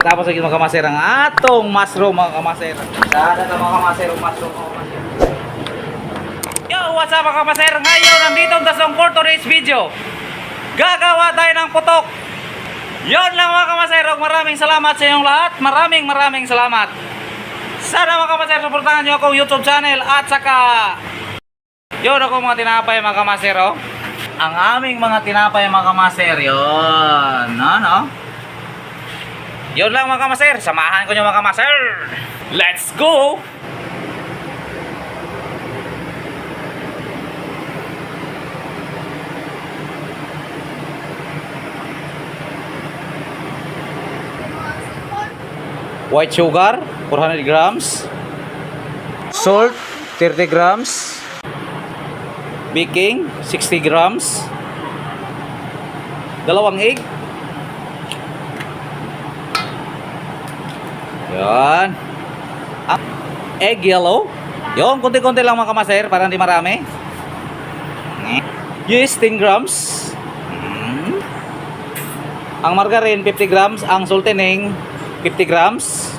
Tapos lagi mga kamaser ang atong mushroom mga kamaser. Sada ta mga kamaser mushroom mga kamaser. Yo, what's up mga kamaser? Ngayon nandito sa for today's video. Gagawa tayo ng putok. Yon lang mga kamaser. Maraming salamat sa inyong lahat. Maraming salamat. Sana mga kamaser suportahan niyo akong YouTube channel at saka yun ako mga tinapay mga kamaser oh. Ang aming mga tinapay mga kamaser yun. Ano? Yun lang mga kamaser. Samahan ko nyo mga kamaser. Let's go! White sugar 400 grams, salt 30 grams, baking 60 grams, dalawang egg. Yan. Egg yellow. Yon, konti-konti lang mga kamaser para hindi marami. Yeast 10 grams. Ang margarine 50 grams, ang sultaning 50 grams.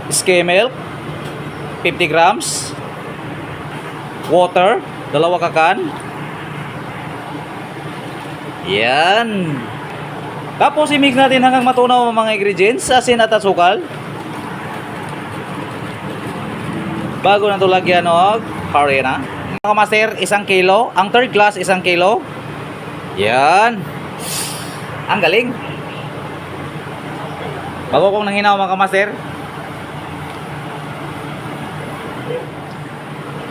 Skim milk 50 grams. Water, dalawa kakan. Yan. Tapos i-mix natin hanggang matunaw ang mga ingredients, asin at asukal. Bago na ito lagyan og harina. Mga kamaser, 1 kilo. Ang third glass, 1 kilo. Yan. Ang galing. Bago kong nanghinaw mga kamaser.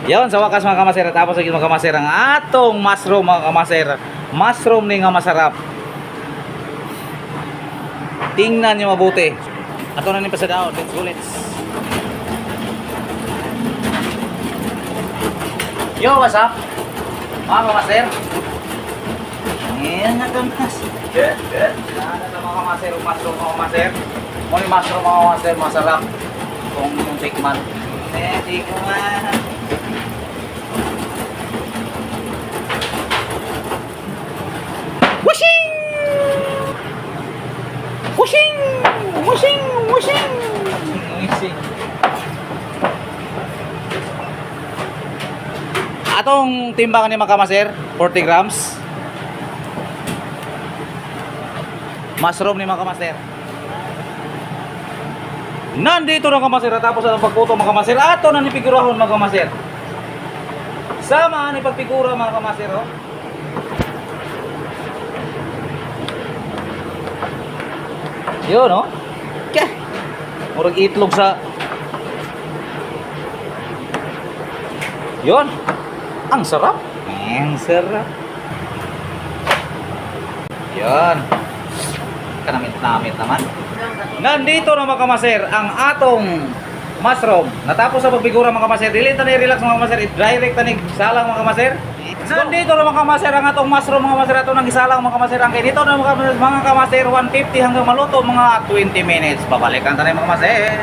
Yan, sa wakas mga kamaser. Tapos lagi mga kamaser ang atong mushroom mga kamaser. Mushroom ni nga masarap. Tingnan nyo mabuti. Ato na ni pasadaw. Let's go, let's. Yo, what's up? Mga kamaser. Ayan na kamas. Good. Ano na mga kamaser? Mushroom mga kamaser. Muni mushroom mga kamaser. Masarap. Kung yung tikman. Tikman. Washing! Washing! Washing! Washing! Washing! Atong timbangan ni mga kamaser, 40 grams. Mushroom ni mga kamaser. Nandito na kamaser. Tapos ang pagputo mga kamaser. Ato na ni figurahon mga kamaser. Sama ni pagfigura mga kamaser. Oh. Yun, no? Kaya, murag itlog sa... Yun. Ang sarap. Ang sarap. Yun. Kanamit-namit naman. Nandito na mga kamaser, ang atong mushroom. Natapos sa pagfigura mga kamaser. Dili ta ni-relax mga kamaser. I-direct ta ni salang mga kamaser. Nandito na mga kamaser ang atong mushroom mga kamaser. Ato nang gisalang mga kamaser. Ang dito na mga kamaser 150 hanggang maluto mga 20 minutes. Babalikan tayo mga kamaser.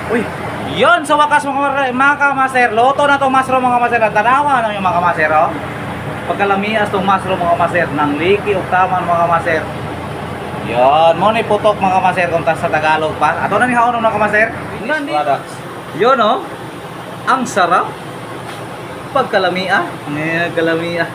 Uy, yon sa wakas mga kamaser. Luto na itong mushroom mga kamaser. Tanawa na yung mga kamaser. Oh. Pagkalamias itong mushroom mga kamaser. Nang liki o taman mga kamaser. Yon, mo ni putok mga kamaser. Kung sa Tagalog pa. Ato na ni haon mga kamaser. Yun oh. Ang sarap. Pagkalamia. Kalamia.